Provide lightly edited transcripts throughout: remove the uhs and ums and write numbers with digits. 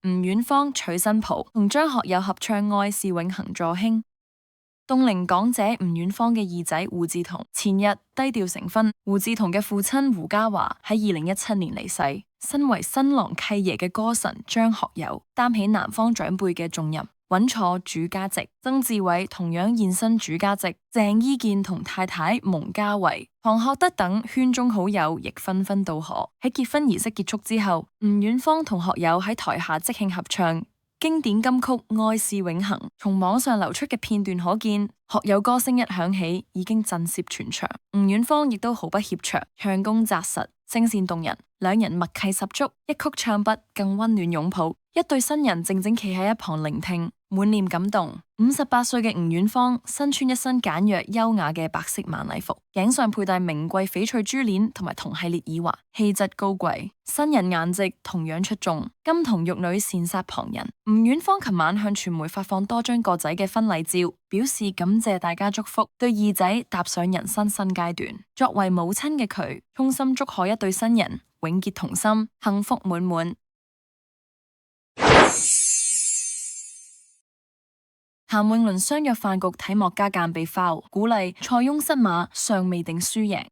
吳婉芳娶新抱，同張學友合唱《愛是永恆助興》。凍齡港姐吳婉芳嘅二仔胡志彤前日低調成婚。胡志彤嘅父親胡嘉華喺2017年離世，身為新郎契爺嘅歌神張學友擔起男方長輩嘅重任，穩坐主家席。曾志偉同樣現身主家席，鄭伊健同太太蒙嘉慧、唐學德等圈中好友亦紛紛到賀。喺結婚儀式結束之後，吳婉芳同學友喺台下即興合唱經典金曲《愛是永恆》。從網上流出嘅片段可見，學友歌聲一響起，已經震懾全場。吳婉芳亦都毫不怯場，唱功紮實，聲線動人，兩人默契十足，一曲唱畢更溫暖擁抱。一對新人靜靜企喺一旁聆聽，滿臉感動。58歲嘅吳婉芳身穿一身簡約優雅嘅白色晚禮服，頸上佩戴名貴翡翠珠鏈同埋同系列耳環，氣質高貴。新人顏值同樣出眾，金童玉女羨煞旁人。吳婉芳琴晚向傳媒發放多張個仔嘅婚禮照，表示感謝大家祝福，對二仔踏上人生新階段。作為母親嘅佢，衷心祝賀一對新人永結同心，幸福滿滿。譚詠麟相約飯局睇莫家淦被 foul， 鼓勵塞翁失馬，尚未定輸贏。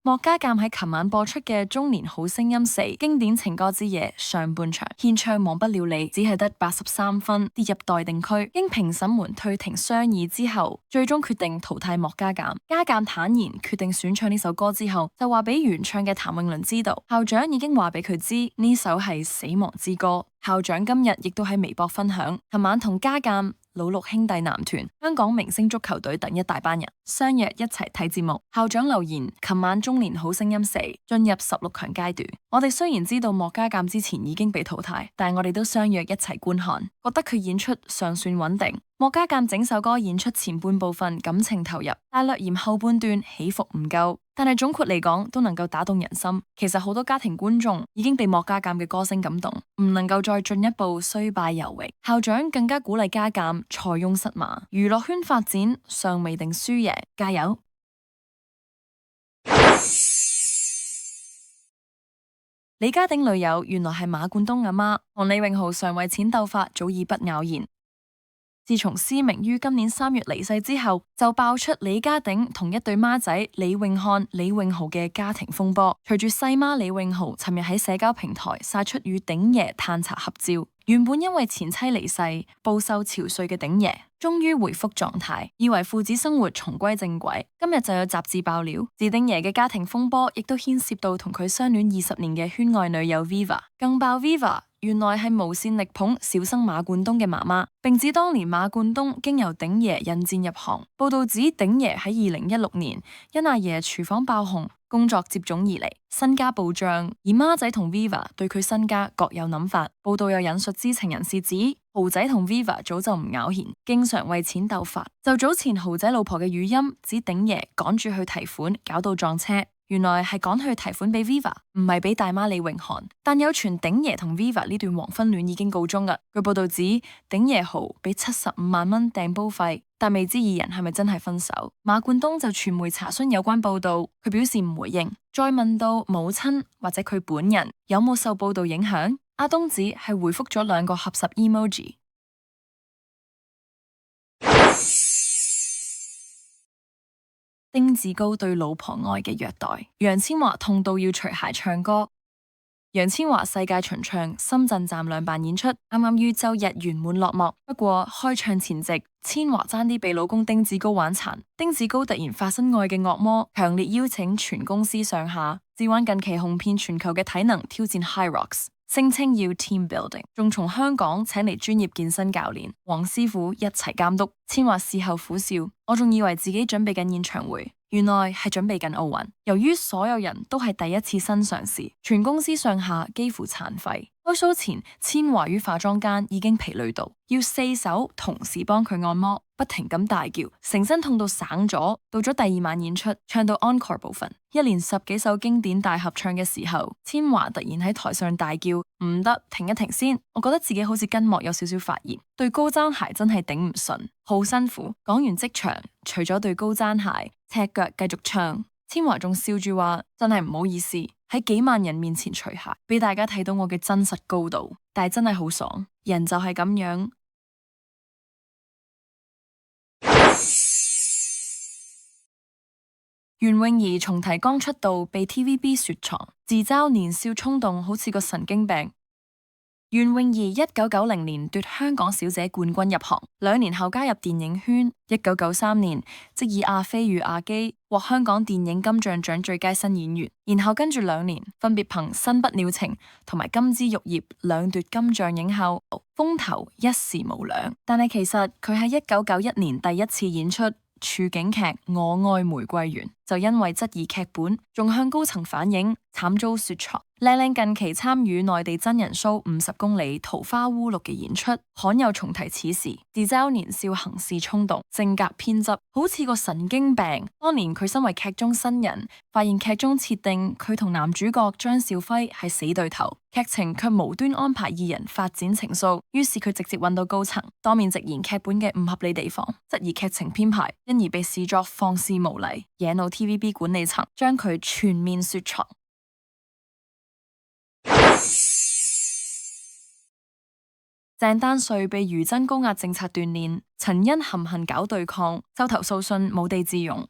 莫家淦喺琴晚播出嘅《中年好聲音4》經典情歌之夜上半場獻唱忘不了你，只係得83分，跌入待定區。經評審們退庭商議之後，最終決定淘汰莫家淦。家淦坦言決定選唱呢首歌之後，就話俾原唱嘅譚詠麟知道，校長已經話俾佢知呢首係死亡之歌。校長今日亦都喺微博分享，琴晚同家淦、老六兄弟男團、香港明星足球隊等一大班人相約一齊睇節目。校長留言：琴晚中年好聲音4進入16強階段，我哋雖然知道莫家淦之前已經被淘汰，但我哋都相約一齊觀看，覺得佢演出尚算穩定。莫家淦整首歌演出前半部分感情投入，但略嫌後半段起伏唔夠，但係總括嚟講都能夠打動人心。其實好多家庭觀眾已經被莫家淦嘅歌聲感動，唔能夠再進一步雖敗猶榮。校長更加鼓勵家淦塞翁失馬，娛樂圈發展尚未定輸贏，加油！李家鼎女友原來係馬冠東阿媽，同李榮豪常為錢鬥法早已不咬弦。自從思明於今年3月離世之後，就爆出李家鼎同一對孖仔李永漢、李永豪嘅家庭風波。隨住細媽李永豪尋日喺社交平台晒出與鼎爺嘆茶合照，原本因為前妻離世備受憔悴嘅鼎爺，終於回復狀態，以為父子生活重歸正軌。今日就有雜誌爆料，自鼎爺嘅家庭風波亦都牽涉到同佢相戀20年嘅圈外女友 Viva， 更爆 Viva原來係無線力捧小生馬冠東嘅媽媽，並指當年馬冠東經由鼎爺引薦入行。報道指鼎爺喺2016年因阿爺廚房爆紅，工作接踵而嚟，身家暴漲，而孖仔同 Viva 對佢身家各有諗法。報道又引述知情人士指，豪仔同 Viva 早就唔咬弦，經常為錢鬥法。就早前豪仔老婆嘅語音指鼎爺趕住去提款，搞到撞車。原來係趕去提款俾 Viva， 唔係俾大媽李永漢。但有傳鼎爺同 Viva 呢段黃昏戀已經告終㗎。據報道指，鼎爺豪俾75萬蚊訂煲費，但未知二人係咪真係分手。馬冠東就傳媒查詢有關報道，佢表示唔回應。再問到母親或者佢本人有冇受報道影響，阿東指係回覆咗2個合十 emoji。丁子高對老婆愛嘅虐待，楊千嬅痛到要除鞋唱歌。楊千嬅世界巡唱深圳站兩辦演出，啱啱於周日圓滿落幕。不過開唱前夕，千嬅爭啲被老公丁子高玩殘。丁子高突然發生愛嘅惡魔，強烈邀請全公司上下自玩近期紅遍全球嘅體能挑戰 High Rocks，聲稱要 team building， 仲從香港請嚟專業健身教練黃師傅一齊監督。千嬅事後苦笑，我仲以為自己準備緊演唱會，原來係準備緊奧運。由於所有人都係第一次新嘗試，全公司上下幾乎殘廢。開 show 前，千嬅於化妝間已經疲累到，要4手同時幫佢按摩，不停咁大叫，成身痛到省咗。到咗第2晚演出，唱到 encore 部分，一連10幾首經典大合唱嘅時候，千嬅突然喺台上大叫：唔得，停一停先！我覺得自己好似筋膜有少少發炎，對高踭鞋真係頂唔順，好辛苦。講完即場，除咗對高踭鞋，赤腳繼續唱。千嬅仲笑住話：真係唔好意思，喺幾萬人面前除鞋，俾大家睇到我嘅真實高度。但係真係好爽，人就係咁樣。袁詠儀重提剛出道被 TVB 雪藏，自嘲年少衝動好似個神經病。袁詠儀1990年奪香港小姐冠軍入行，2年後加入電影圈。1993年即以阿飛與阿基獲香港電影金像獎最佳新演員，然後跟住2年分別憑《新不鳥情》同埋《金枝玉葉》兩奪金像影后，風頭一時無兩。但係其實佢喺1991年第一次演出處境劇《我愛玫瑰園》，就因為質疑劇本，仲向高層反映，慘遭雪藏。靚靚近期參與內地真人 show 50公里桃花污綠嘅演出，罕有重提此事，自嘲年少行事衝動，性格偏執，好似個神經病。當年佢身為劇中新人，發現劇中設定佢同男主角張兆輝係死對頭，劇情卻無端安排二人發展情愫，於是佢直接揾到高層，當面直言劇本嘅唔合理地方，質疑劇情編排，因而被視作放肆無禮，惹怒 TVB 管理層，將佢全面雪藏。鄭丹瑞被餘真高壓政策鍛煉，陳茵含恨搞對抗，收投訴信無地自容。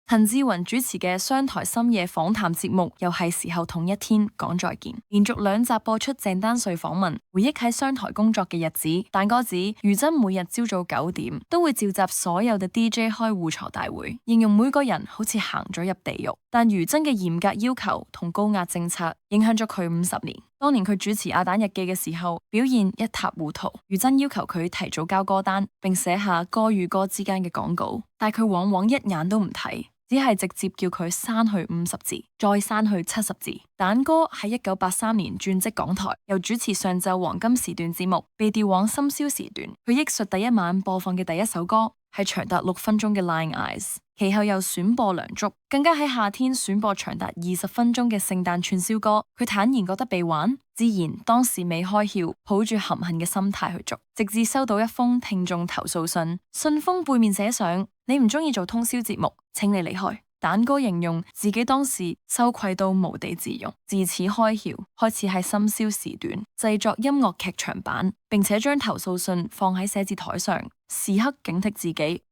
陳志雲主持嘅商台深夜訪談節目又係時候同一天講再見，連續2集播出鄭丹瑞訪問，回憶喺商台工作嘅日子。蛋哥指余真每日朝早9點都會召集所有嘅 DJ 開互鋤大會，形容每個人好似行咗入地獄。但余真嘅嚴格要求同高壓政策影響咗佢50年。當年佢主持阿蛋日記嘅時候，表現一塌糊塗。余真要求佢提早交歌單，並寫下歌與歌之間嘅廣告，但佢往往一眼都唔睇，只係直接叫佢刪去50字，再刪去70字。蛋哥喺1983年轉職港台，又主持上晝黃金時段節目，被調往深宵時段。佢憶述第一晚播放嘅第一首歌係長達6分鐘嘅《Lying Eyes》，其後又選播《梁祝》，更加喺夏天選播長達20分鐘嘅聖誕串燒歌。佢坦言覺得被玩，自然當時未開竅，抱住含恨嘅心態去做，直至收到一封聽眾投訴信，信封背面寫上：你唔中意做通宵節目，請你離開。蛋哥形容自己當時羞愧到無地自容，自此開竅，開始喺深宵時段製作音樂劇場版，並且將投訴信放喺寫字台上，時刻警惕自己。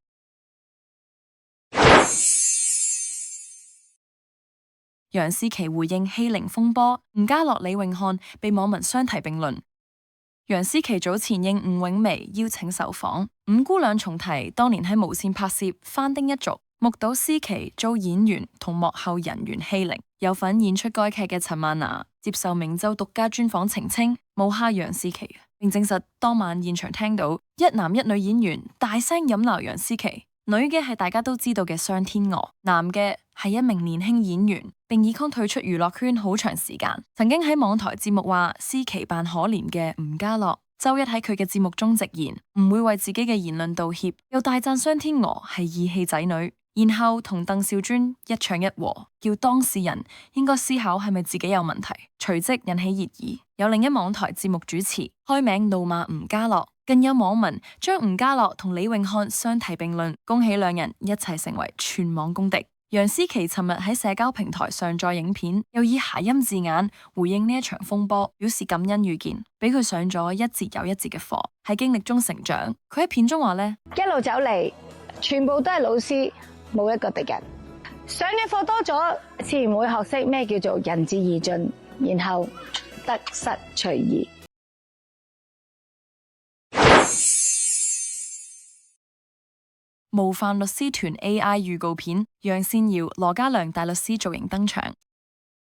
楊思琦回應欺凌風波，吳家樂、李永漢被網民相提並論。楊思琦早前應吳詠薇邀請受訪，五姑娘重提當年喺無線拍攝《翻丁一族》，目睹思琦遭演員同幕後人員欺凌。有份演出該劇嘅陳曼娜接受明週獨家專訪澄清，冇蝦楊思琦，並證實當晚現場聽到一男一女演員大聲飲鬧楊思琦，女嘅係大家都知道嘅商天娥，男嘅係一名年輕演員，並已經退出娛樂圈好長時間。曾經喺網台節目話思琦扮可憐嘅吳家樂，周一喺佢嘅節目中直言唔會為自己嘅言論道歉，又大讚商天娥係義氣仔女，然後同鄧兆尊一唱一和，叫當事人應該思考係咪自己有問題，隨即引起熱議。有另一網台節目主持開名怒罵吳家樂，更有網民將吳家樂同李永漢相提並論，恭喜兩人一齊成為全網公敵。楊思琦尋日喺社交平台上載影片，又以諧音字眼回應呢一場風波，表示感恩遇見，俾佢上咗一節又一節嘅課，喺經歷中成長。佢喺片中話呢：「一路走嚟，全部都係老師，冇一個敵人。上嘅課多咗，自然會學識咩叫做仁至義盡，然後得失隨意。」模範律師團 AI 預告片，楊善瑤、羅家良大律師造型登場。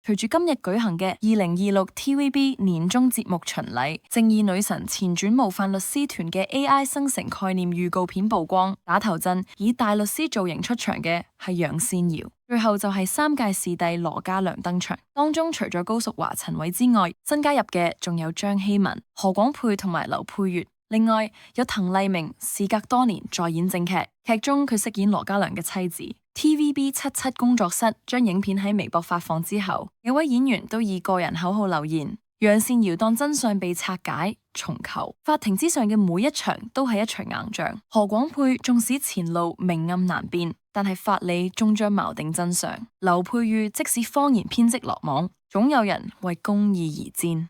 隨住今日舉行嘅2026 TVB 年終節目巡禮，正義女神前傳模範律師團嘅 AI 生成概念預告片曝光，打頭陣以大律師造型出場嘅係楊善瑤，最後就係3屆視帝羅家良登場。當中除咗高淑華、陳偉之外，新加入嘅仲有張希文、何廣沛同埋劉佩玥。另外有滕麗明，事隔多年再演正劇，劇中佢飾演羅家良嘅妻子。TVB 77工作室將影片喺微博發放之後，有位演員都以個人口號留言：楊善瑤當真相被拆解重構，法庭之上嘅每一場都係一場硬仗。何廣沛縱使前路明暗難辨，但係法理終將錨定真相。劉佩玥即使謊言編織落網，總有人為公義而戰。